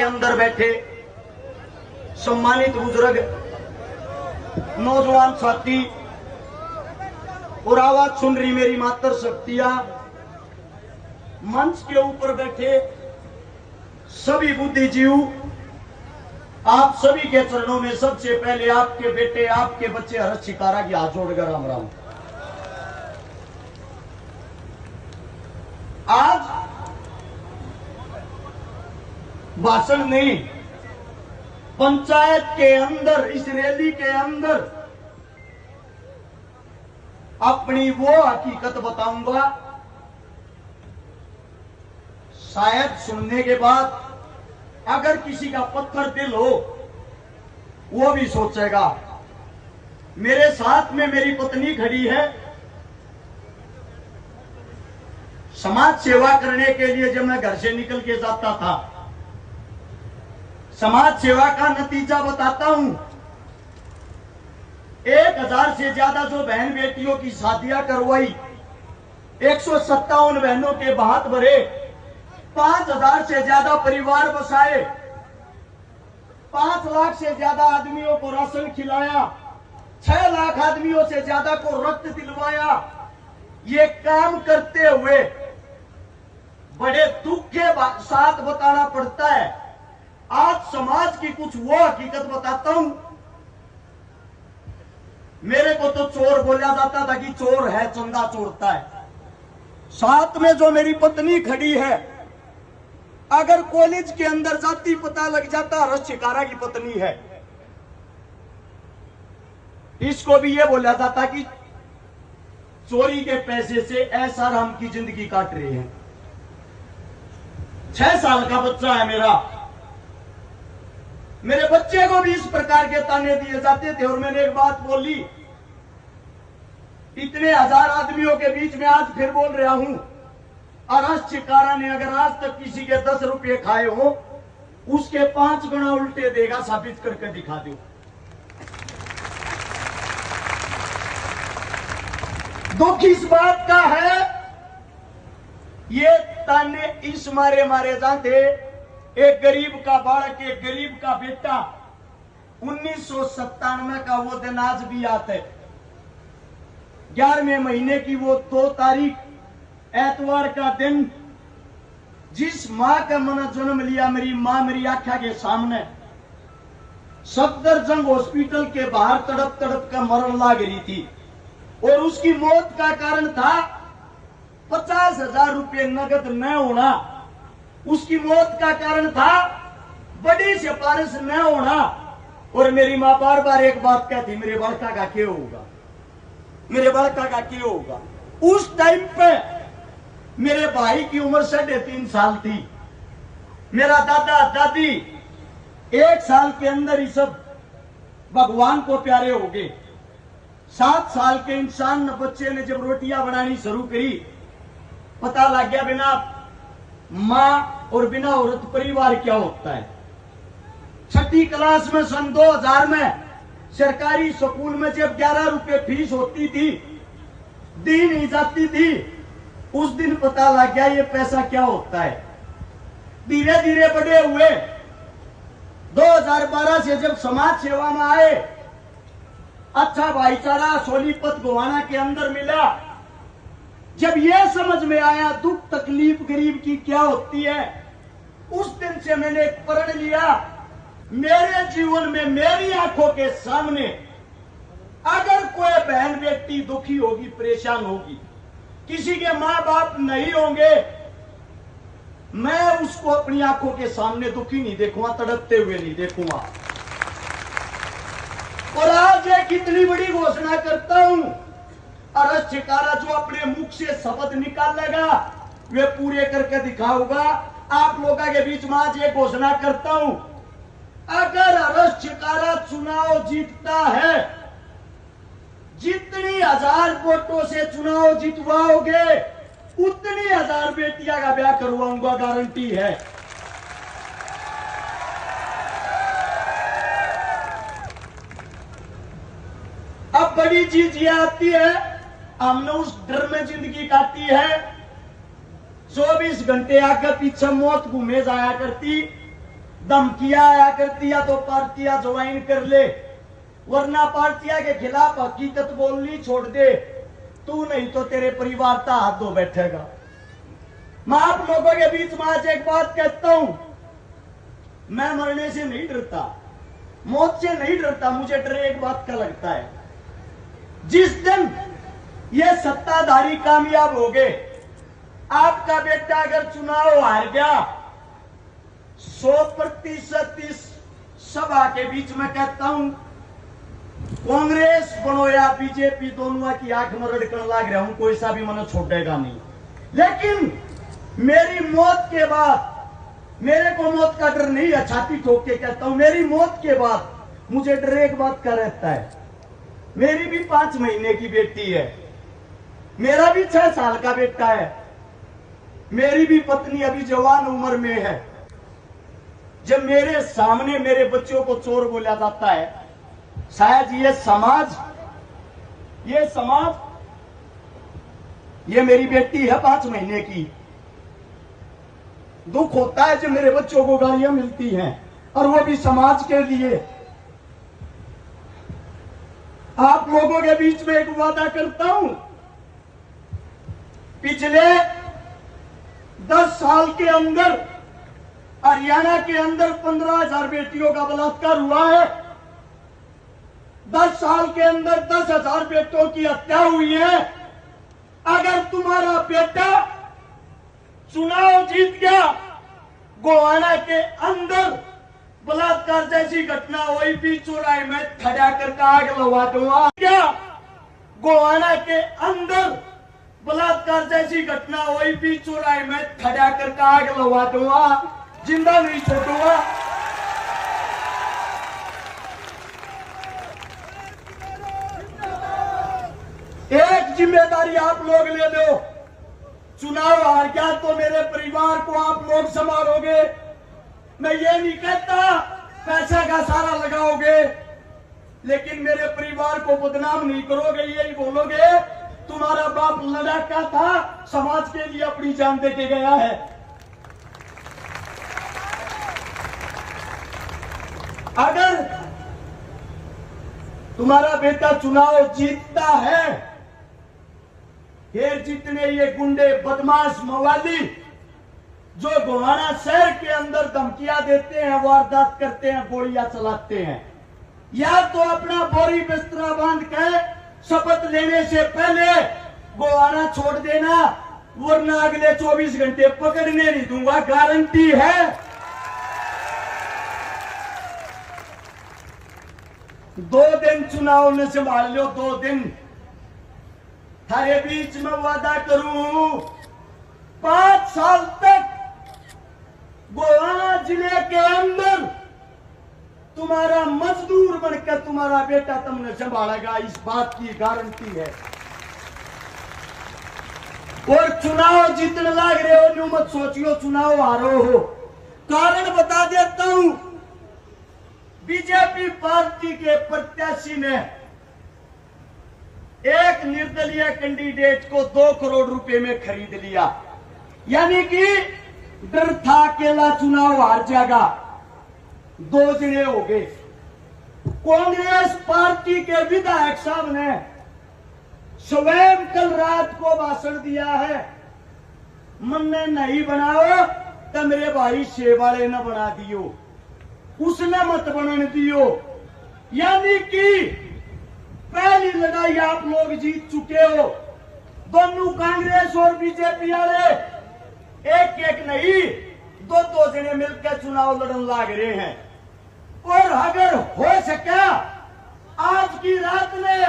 अंदर बैठे सम्मानित बुजुर्ग, नौजवान साथी और आवाज सुन रही मेरी मातर शक्तियां, मंच के ऊपर बैठे सभी बुद्धिजीव, आप सभी के चरणों में सबसे पहले आपके बेटे, आपके बच्चे हर्ष शिकारा की हाथ जोड़कर राम राम। आज भाषण नहीं, पंचायत के अंदर, इस रैली के अंदर अपनी वो हकीकत बताऊंगा, शायद सुनने के बाद अगर किसी का पत्थर दिल हो वो भी सोचेगा। मेरे साथ में मेरी पत्नी खड़ी है। समाज सेवा करने के लिए जब मैं घर से निकल के जाता था, समाज सेवा का नतीजा बताता हूं। 1000 से ज्यादा जो बहन बेटियों की शादियां करवाई, 157 बहनों के भात भरे, 5000 से ज्यादा परिवार बसाए, 5 लाख से ज्यादा आदमियों को राशन खिलाया, 6 लाख आदमियों से ज्यादा को रक्त दिलवाया। ये काम करते हुए बड़े दुख के साथ बताना पड़ता है। आज समाज की कुछ वो हकीकत बताता हूं। मेरे को तो चोर बोला जाता था कि चोर है, चंदा चोरता है। साथ में जो मेरी पत्नी खड़ी है, अगर कॉलेज के अंदर जाती पता लग जाता हर्ष शिकारा की पत्नी है। इसको भी ये बोला जाता कि चोरी के पैसे से ऐसा राम की जिंदगी काट रहे हैं। 6 साल का बच्चा है मेरा। मेरे बच्चे को भी इस प्रकार के ताने दिए जाते थे। और मैंने एक बात बोली, इतने 1000 आदमियों के बीच में आज फिर बोल रहा हूं, हर्ष शिकारा ने अगर आज तक किसी के 10 रुपए खाए हो, उसके 5 गुना उल्टे देगा। साबित करके दिखा दो। दुख इस बात का है, ये ताने इस मारे जाते। एक गरीब का बालक, एक गरीब का बेटा, 1997 का वो दिन आज भी याद है। 11वें महीने की वो 2 तारीख एतवार का दिन, जिस मां का मैंने जन्म लिया, मेरी मां मेरी आंखों के सामने सफदरजंग हॉस्पिटल के बाहर तड़प तड़प कर मरण लाग रही थी। और उसकी मौत का कारण था 50,000 रुपये नगद न होना। उसकी मौत का कारण था बड़ी सिफारिश न होना। और मेरी मां बार बार एक बात कहती, मेरे बड़का का क्या होगा, मेरे बड़का का क्या होगा। उस टाइम पे मेरे भाई की उम्र 3.5 साल थी। मेरा दादा दादी 1 साल के अंदर ही सब भगवान को प्यारे हो गए। 7 साल के इंसान बच्चे ने जब रोटियां बनानी शुरू करी, पता लग गया बिना मां और बिना औरत परिवार क्या होता है। 6ठी क्लास में सन 2000 में सरकारी स्कूल में जब 11 रुपए फीस होती थी, दी नहीं जाती थी, उस दिन पता लग गया ये पैसा क्या होता है। धीरे धीरे बड़े हुए। 2012 से जब समाज सेवा में आए, अच्छा भाईचारा सोनीपत गोवाना के अंदर मिला। जब यह समझ में आया दुख तकलीफ गरीब की क्या होती है, उस दिन से मैंने एक प्रण लिया, मेरे जीवन में मेरी आंखों के सामने अगर कोई बहन बेटी दुखी होगी, परेशान होगी, किसी के मां बाप नहीं होंगे, मैं उसको अपनी आंखों के सामने दुखी नहीं देखूंगा, तड़पते हुए नहीं देखूंगा। और आज एक इतनी बड़ी घोषणा करता हूं, हर्ष शिकारा जो अपने मुख से शब्द निकालेगा वे पूरे करके दिखाऊंगा। आप लोगों के बीच में आज एक घोषणा करता हूं, अगर हर्ष शिकारा चुनाव जीतता है, जितनी 1000 वोटों से चुनाव जितवाओगे, उतनी 1000 बेटियां का ब्याह करवाऊंगा, गारंटी है। अब बड़ी चीज ये आती है, हमने उस डर में जिंदगी काटी है। 24 घंटे आगे पीछे मौत घूमे जाया करती। धमकियां आया करती है तो पार्टियां ज्वाइन कर ले, वरना पार्टियां के खिलाफ हकीकत बोलनी छोड़ दे। तू नहीं तो तेरे परिवार का हाथ धो बैठेगा। मैं आप लोगों के बीच में आज एक बात कहता हूं, मैं मरने से नहीं डरता, मौत से नहीं डरता। मुझे डर एक बात का लगता है, जिस दिन ये सत्ताधारी कामयाब हो गए, आपका बेटा अगर चुनाव हार गया, 100% इस सभा के बीच में कहता हूं, कांग्रेस बनो या बीजेपी, दोनों की आंख में रड़कन लाग रहा हूं, कोई सा भी मन छोड़ेगा नहीं। लेकिन मेरी मौत के बाद, मेरे को मौत का डर नहीं है, छाती ठोक के कहता हूं, मेरी मौत के बाद मुझे डर एक बात का रहता है, मेरी भी 5 महीने की बेटी है, मेरा भी 6 साल का बेटा है, मेरी भी पत्नी अभी जवान उम्र में है। जब मेरे सामने मेरे बच्चों को चोर बोला जाता है, शायद ये समाज, ये मेरी बेटी है 5 महीने की, दुख होता है जब मेरे बच्चों को गालियां मिलती हैं, और वो भी समाज के लिए। आप लोगों के बीच में एक वादा करता हूं, पिछले 10 साल के अंदर हरियाणा के अंदर 15,000 बेटियों का बलात्कार हुआ है। 10 साल के अंदर 10,000 बेटों की हत्या हुई है। अगर तुम्हारा बेटा चुनाव जीत गया, गोवाना के अंदर बलात्कार जैसी घटना हुई भी, चौराहे में खड़ा करके आग लगा दूंगा। क्या गोवाना के अंदर बलात्कार जैसी घटना हुई भी, चौराहे में खड़ा करके आग लगा दूंगा, जिंदा नहीं छोड़ूंगा। एक जिम्मेदारी आप लोग ले लो, चुनाव हार गया तो मेरे परिवार को आप लोग संभालोगे। मैं ये नहीं कहता पैसा का सारा लगाओगे, लेकिन मेरे परिवार को बदनाम नहीं करोगे। यही बोलोगे तुम्हारा बाप लड़ाका था, समाज के लिए अपनी जान दे के गया है। अगर तुम्हारा बेटा चुनाव जीतता है, ये जितने ये गुंडे बदमाश मवाली जो गोवाना शहर के अंदर धमकियां देते हैं, वारदात करते हैं, गोलियां चलाते हैं, या तो अपना बोरी बिस्तरा बांध कर शपथ लेने से पहले गोवाना छोड़ देना, वरना अगले 24 घंटे पकड़ने नहीं दूंगा, गारंटी है। 2 दिन चुनाव में संभाल लो, 2 दिन थारे बीच में वादा करूं, 5 साल तक गोवाना जिले के अंदर तुम्हारा मजदूर बनकर तुम्हारा बेटा तुमने संभालेगा, इस बात की गारंटी है। और चुनाव जीतने लग रहे हो, न्यू मत सोचियो चुनाव हारो हो। कारण बता देता हूं, बीजेपी पार्टी के प्रत्याशी ने एक निर्दलीय कैंडिडेट को 2 करोड़ रुपए में खरीद लिया, यानी कि डर था अकेला चुनाव हार जाएगा, 2 जने हो गए। कांग्रेस पार्टी के विधायक साहब ने स्वयं कल रात को भाषण दिया है, मन ने नहीं बनाओ तो मेरे भाई शेवाले ने बना दियो, उसने मत बनने दियो। यानी कि पहली लड़ाई आप लोग जीत चुके हो। दोनों कांग्रेस और बीजेपी वाले एक नहीं, 2 जने मिलकर चुनाव लड़न लाग रहे हैं। और अगर हो सका आज की रात में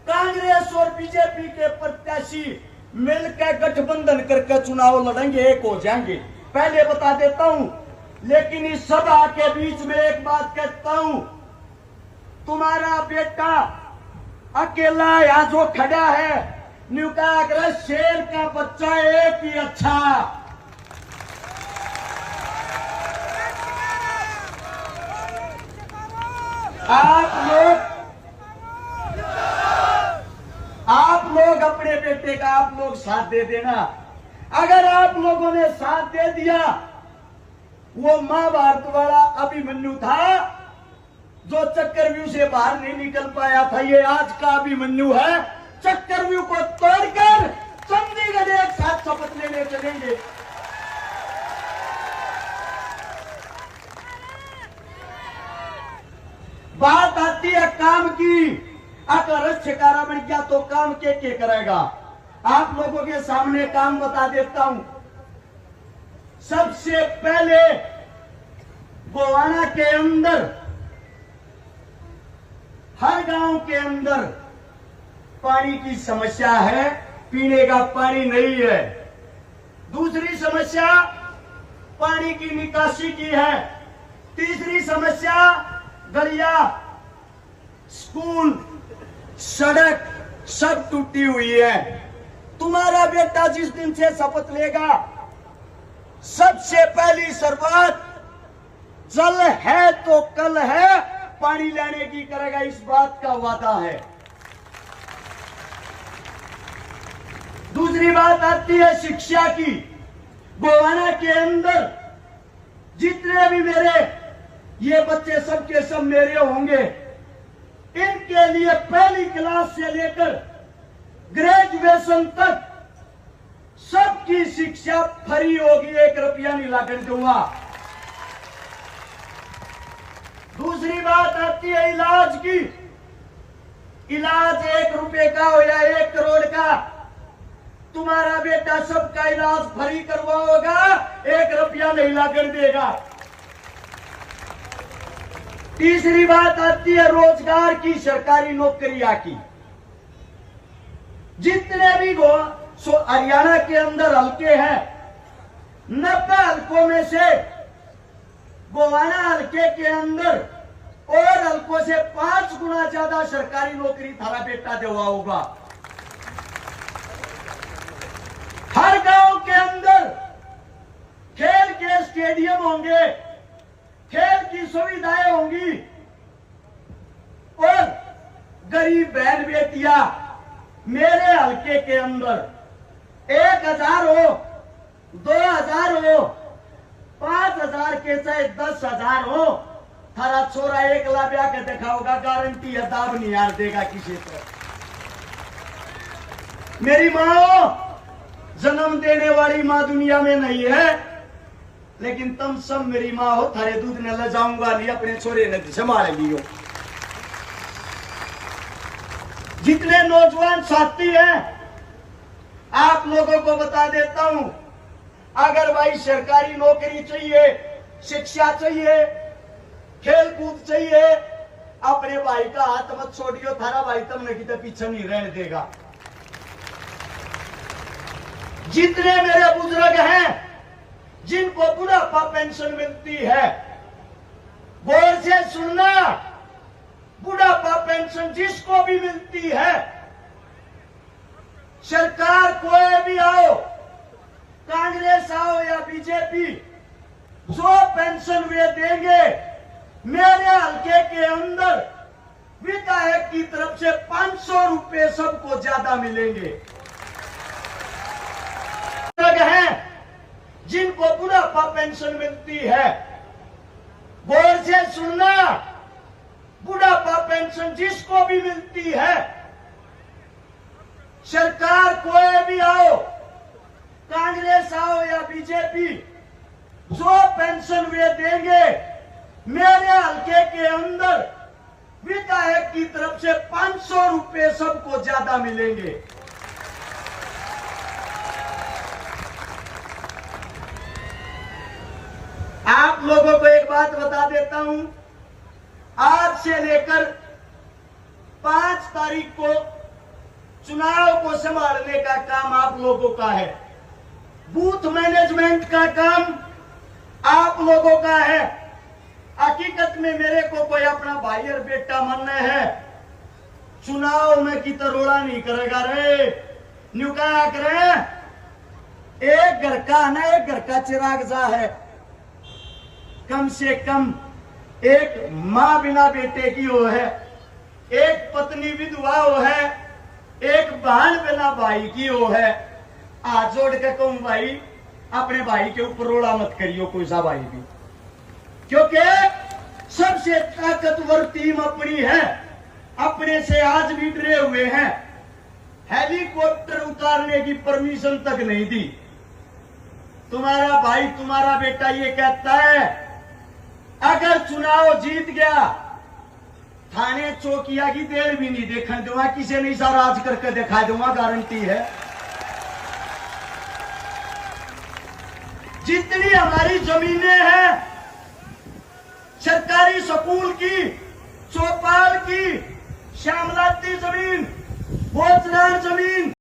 कांग्रेस और बीजेपी के प्रत्याशी मिलकर गठबंधन करके चुनाव लड़ेंगे, एक हो जाएंगे, पहले बता देता हूं। लेकिन इस सभा के बीच में एक बात कहता हूं, तुम्हारा बेटा अकेला यहां जो खड़ा है, न्यू का अगर शेर का बच्चा एक ही अच्छा। आप लोग अपने बेटे का आप लोग साथ दे देना। अगर आप लोगों ने साथ दे दिया, वो महाभारत वाला अभिमन्यु था जो चक्रव्यूह से बाहर नहीं निकल पाया था। ये आज का अभिमन्यु है, चक्रव्यूह को तोड़कर चंडीगढ़ एक साथ शपथ लेने चलेंगे। बात आती है काम की, अगर रक्षकारा बन गया तो काम के करेगा। आप लोगों के सामने काम बता देता हूं। सबसे पहले गोवाना के अंदर, हर गांव के अंदर पानी की समस्या है, पीने का पानी नहीं है। दूसरी समस्या पानी की निकासी की है। तीसरी समस्या गलिया, स्कूल, सड़क सब टूटी हुई है। तुम्हारा बेटा जिस दिन से शपथ लेगा, सबसे पहली शुरुआत जल है तो कल है, पानी लाने की करेगा, इस बात का वादा है। दूसरी बात आती है शिक्षा की। गोवाना के अंदर जितने भी मेरे ये बच्चे सबके सब मेरे होंगे, इनके लिए पहली क्लास से लेकर ग्रेजुएशन तक सबकी शिक्षा फ्री होगी, 1 रुपया नहीं लागत दूंगा। दूसरी बात आती है इलाज की। इलाज 1 रुपए का हो या 1 करोड़ का, तुम्हारा बेटा सबका इलाज फ्री करवाओगा, 1 रुपया नहीं लागत देगा। तीसरी बात आती है रोजगार की, सरकारी नौकरियां की। जितने भी हरियाणा के अंदर हल्के हैं, 90 हल्कों में से गोवाना हल्के के अंदर और हल्कों से 5 गुना ज्यादा सरकारी नौकरी थारा बेटा देवा होगा। हर गांव के अंदर खेल के स्टेडियम होंगे, खेल की सुविधाएं होंगी और गरीब बहन बेटियां मेरे हल्के के अंदर 1000 हो, 2000 हो, 5000 के चाहे 10,000 हो, थारा छोरा 1 लाख ब्याह के देखा होगा, गारंटी है दाब नहीं यार देगा किसी तरह। मेरी मां जन्म देने वाली मां दुनिया में नहीं है, लेकिन तुम सब मेरी मां हो, थारे दूध ने ले जाऊंगा नहीं, अपने छोरे ने संभाल लियो। जितने नौजवान साथी हैं, आप लोगों को बता देता हूं, अगर भाई सरकारी नौकरी चाहिए, शिक्षा चाहिए, खेल कूद चाहिए, अपने भाई का हाथ मत छोड़ियो, थारा भाई तुमने कितने पीछे नहीं रहने देगा। जितने मेरे बुजुर्ग हैं जिनको बुढ़ापा पेंशन मिलती है, गौर से सुनना, बुढ़ापा पेंशन जिसको भी मिलती है, सरकार कोई भी आओ, कांग्रेस आओ या बीजेपी, जो पेंशन वे देंगे, मेरे हल्के के अंदर विधायक की तरफ से 500 रुपए सबको ज्यादा मिलेंगे। हैं जिनको बुढ़ापा पेंशन मिलती है, गौर से सुनना, बुढ़ापा पेंशन जिसको भी मिलती है, सरकार कोई भी आओ, कांग्रेस आओ या बीजेपी, जो पेंशन वे देंगे, मेरे हल्के के अंदर विधायक की तरफ से 500 रुपए सबको ज्यादा मिलेंगे। आप लोगों को एक बात बता देता हूं, आज से लेकर 5 तारीख को चुनाव को संभालने का काम आप लोगों का है। बूथ मैनेजमेंट का काम आप लोगों का है। हकीकत में मेरे को कोई अपना भाई और बेटा मानना है, चुनाव में की तरोड़ा नहीं करेगा रे, न्यू क्या करे, एक घर का ना, एक घर का चिराग जा है, कम से कम एक मां बिना बेटे की हो है, एक पत्नी विधवा हो है, एक बहन बिना भाई की हो है। हाथ जोड़ के कहूं भाई, अपने भाई के ऊपर रोड़ा मत करियो कोई सा भाई भी। क्योंकि सबसे ताकतवर टीम अपनी है, अपने से आज भी डरे हुए हैं। हेलीकॉप्टर उतारने की परमिशन तक नहीं दी। तुम्हारा भाई, तुम्हारा बेटा ये कहता है अगर चुनाव जीत गया थाने चौकिया की देर भी नहीं देखने दूंगा, किसी ने इशारा राज करके दिखा दूंगा, गारंटी है। जितनी हमारी जमीनें हैं, सरकारी स्कूल की, चौपाल की, श्यामलाती जमीन, भोजनार जमीन,